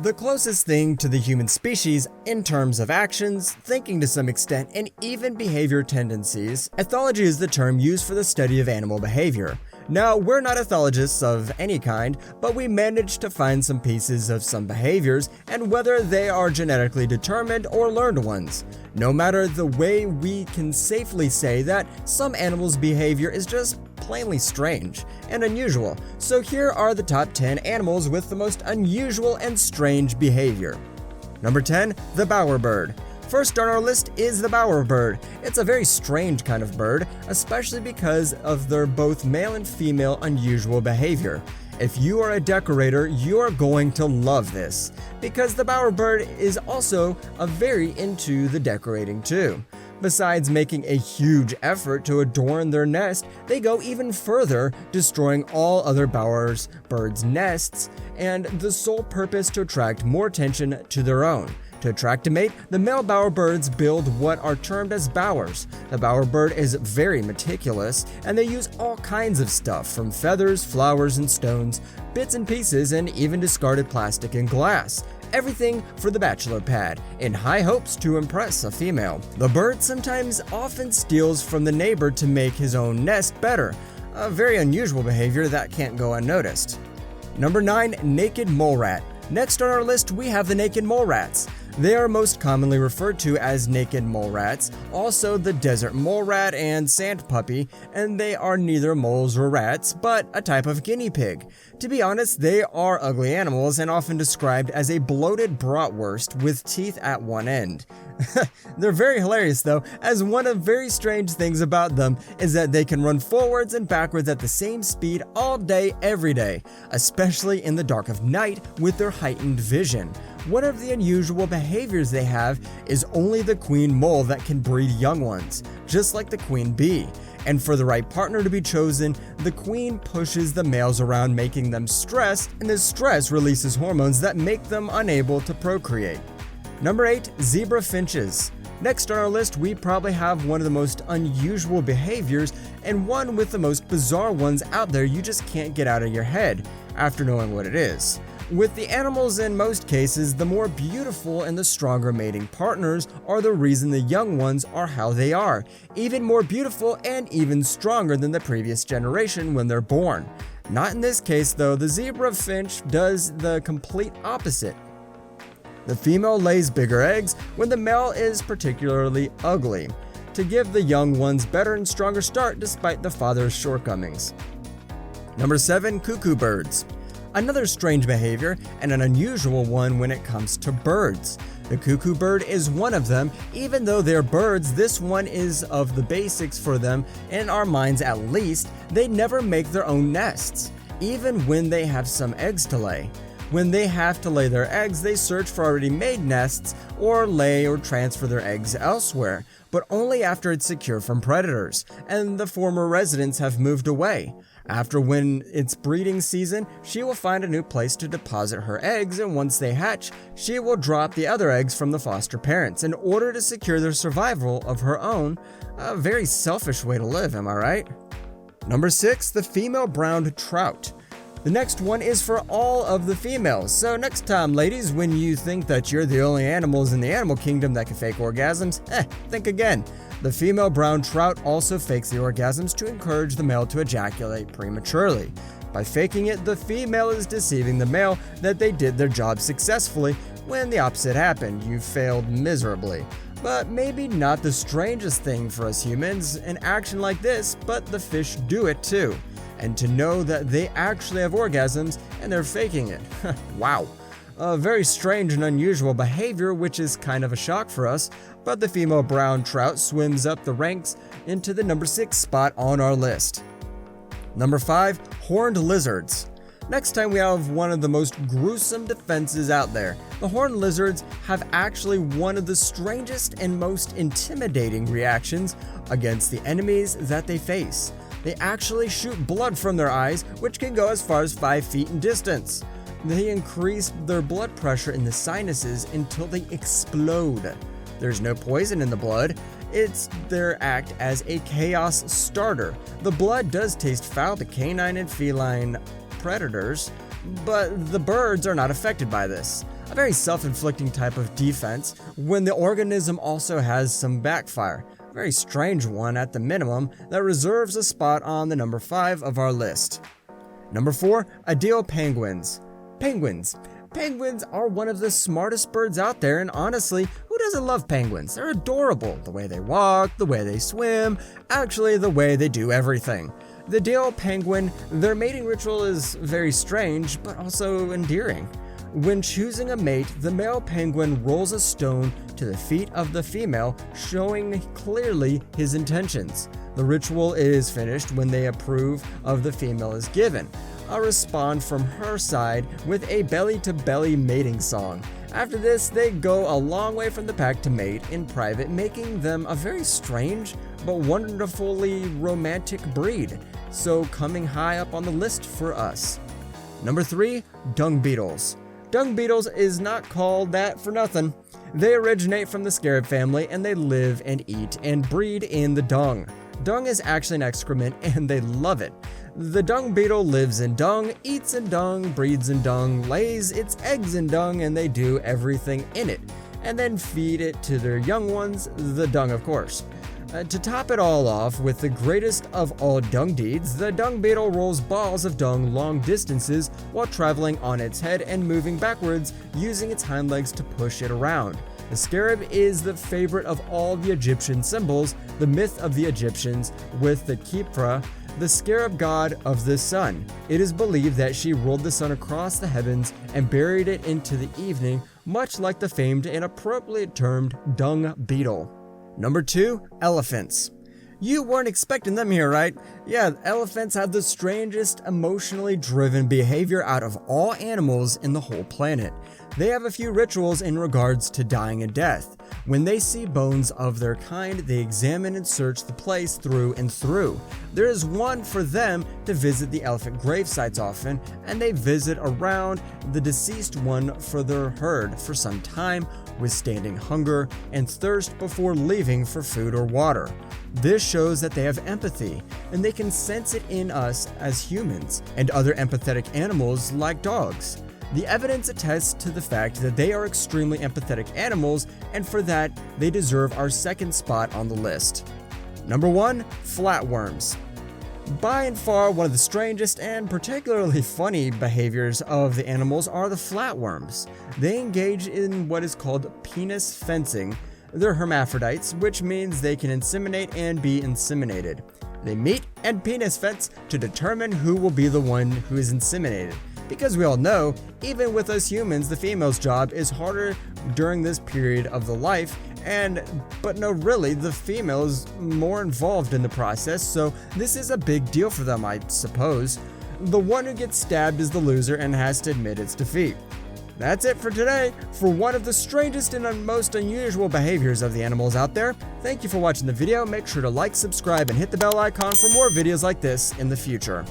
The closest thing to the human species in terms of actions, thinking to some extent, and even behavior tendencies, ethology is the term used for the study of animal behavior. Now, we're not ethologists of any kind, but we managed to find some pieces of some behaviors and whether they are genetically determined or learned ones. No matter the way, we can safely say that some animals' behavior is just plainly strange and unusual. So here are the top 10 animals with the most unusual and strange behavior. Number 10, the bowerbird. First on our list is the bowerbird. It's a very strange kind of bird, especially because of their both male and female unusual behavior. If you are a decorator, you are going to love this, because the bowerbird is also very into the decorating too. Besides making a huge effort to adorn their nest, they go even further, destroying all other bowerbirds' nests, and the sole purpose to attract more attention to their own. To attract a mate, the male bowerbirds build what are termed as bowers. The bowerbird is very meticulous, and they use all kinds of stuff, from feathers, flowers, and stones, bits and pieces, and even discarded plastic and glass. Everything for the bachelor pad, in high hopes to impress a female. The bird sometimes often steals from the neighbor to make his own nest better, a very unusual behavior that can't go unnoticed. Number 9, naked mole rat. Next on our list, we have the naked mole rats. They are most commonly referred to as naked mole rats, also the desert mole rat and sand puppy, and they are neither moles or rats, but a type of guinea pig. To be honest, they are ugly animals and often described as a bloated bratwurst with teeth at one end. They're very hilarious though, as one of very strange things about them is that they can run forwards and backwards at the same speed all day, every day, especially in the dark of night with their heightened vision. One of the unusual behaviors they have is only the queen mole that can breed young ones, just like the queen bee. And for the right partner to be chosen, the queen pushes the males around, making them stressed, and this stress releases hormones that make them unable to procreate. Number 8, zebra finches. Next on our list, we probably have one of the most unusual behaviors and one with the most bizarre ones out there you just can't get out of your head after knowing what it is. With the animals, in most cases, the more beautiful and the stronger mating partners are the reason the young ones are how they are, even more beautiful and even stronger than the previous generation when they're born. Not in this case though, the zebra finch does the complete opposite. The female lays bigger eggs when the male is particularly ugly, to give the young ones better and stronger start despite the father's shortcomings. Number 7, cuckoo birds. Another strange behavior and an unusual one when it comes to birds. The cuckoo bird is one of them. Even though they're birds, this one is of the basics for them, in our minds at least. They never make their own nests, even when they have some eggs to lay. When they have to lay their eggs, they search for already made nests or lay or transfer their eggs elsewhere, but only after it's secure from predators and the former residents have moved away. After when it's breeding season, she will find a new place to deposit her eggs, and once they hatch, she will drop the other eggs from the foster parents in order to secure their survival of her own. A very selfish way to live, am I right? Number 6, the female brown trout. The next one is for all of the females, so next time ladies, when you think that you're the only animals in the animal kingdom that can fake orgasms, think again. The female brown trout also fakes the orgasms to encourage the male to ejaculate prematurely. By faking it, the female is deceiving the male that they did their job successfully when the opposite happened. You failed miserably. But maybe not the strangest thing for us humans, an action like this, but the fish do it too. And to know that they actually have orgasms and they're faking it. Wow. A very strange and unusual behavior, which is kind of a shock for us, but the female brown trout swims up the ranks into the number 6 spot on our list. Number 5, horned lizards. Next time we have one of the most gruesome defenses out there. The horned lizards have actually one of the strangest and most intimidating reactions against the enemies that they face. They actually shoot blood from their eyes, which can go as far as 5 feet in distance. They increase their blood pressure in the sinuses until they explode. There's no poison in the blood. It's their act as a chaos starter. The blood does taste foul to canine and feline predators, but the birds are not affected by this. a very self-inflicting type of defense when the organism also has some backfire. A very strange one at the minimum that reserves a spot on the number 5 of our list. Number 4, Adal Penguins. Penguins are one of the smartest birds out there, and honestly, who doesn't love penguins? They're adorable. The way they walk, the way they swim, actually the way they do everything. The Adal penguin, their mating ritual is very strange, but also endearing. When choosing a mate, the male penguin rolls a stone to the feet of the female, showing clearly his intentions. The ritual is finished when they approve of the female is given. A respond from her side with a belly-to-belly mating song. After this, they go a long way from the pack to mate in private, making them a very strange but wonderfully romantic breed, so coming high up on the list for us. Number 3, Dung Beetles. Dung Beetles is not called that for nothing. They originate from the scarab family, and they live and eat and breed in the dung. Dung is actually an excrement, and they love it. The dung beetle lives in dung, eats in dung, breeds in dung, lays its eggs in dung, and they do everything in it, and then feed it to their young ones, the dung of course. To top it all off with the greatest of all dung deeds, the dung beetle rolls balls of dung long distances while traveling on its head and moving backwards, using its hind legs to push it around. The scarab is the favorite of all the Egyptian symbols, the myth of the Egyptians, with the Khepra, the scarab god of the sun. It is believed that she rolled the sun across the heavens and buried it into the evening, much like the famed and appropriately termed dung beetle. Number 2, elephants. You weren't expecting them here, right? Yeah, elephants have the strangest emotionally driven behavior out of all animals in the whole planet. They have a few rituals in regards to dying and death. When they see bones of their kind, they examine and search the place through and through. There is one for them to visit the elephant grave sites often, and they visit around the deceased one for their herd for some time, withstanding hunger and thirst before leaving for food or water. This shows that they have empathy, and they can sense it in us as humans and other empathetic animals like dogs. The evidence attests to the fact that they are extremely empathetic animals, and for that, they deserve our second spot on the list. Number 1, flatworms. By and far, one of the strangest and particularly funny behaviors of the animals are the flatworms. They engage in what is called penis fencing. They're hermaphrodites, which means they can inseminate and be inseminated. They meet and penis fence to determine who will be the one who is inseminated. Because we all know, even with us humans, the female's job is harder during this period of the life, but no, really, the female is more involved in the process, so this is a big deal for them, I suppose. The one who gets stabbed is the loser and has to admit its defeat. That's it for today, for one of the strangest and most unusual behaviors of the animals out there. Thank you for watching the video. Make sure to like, subscribe, and hit the bell icon for more videos like this in the future.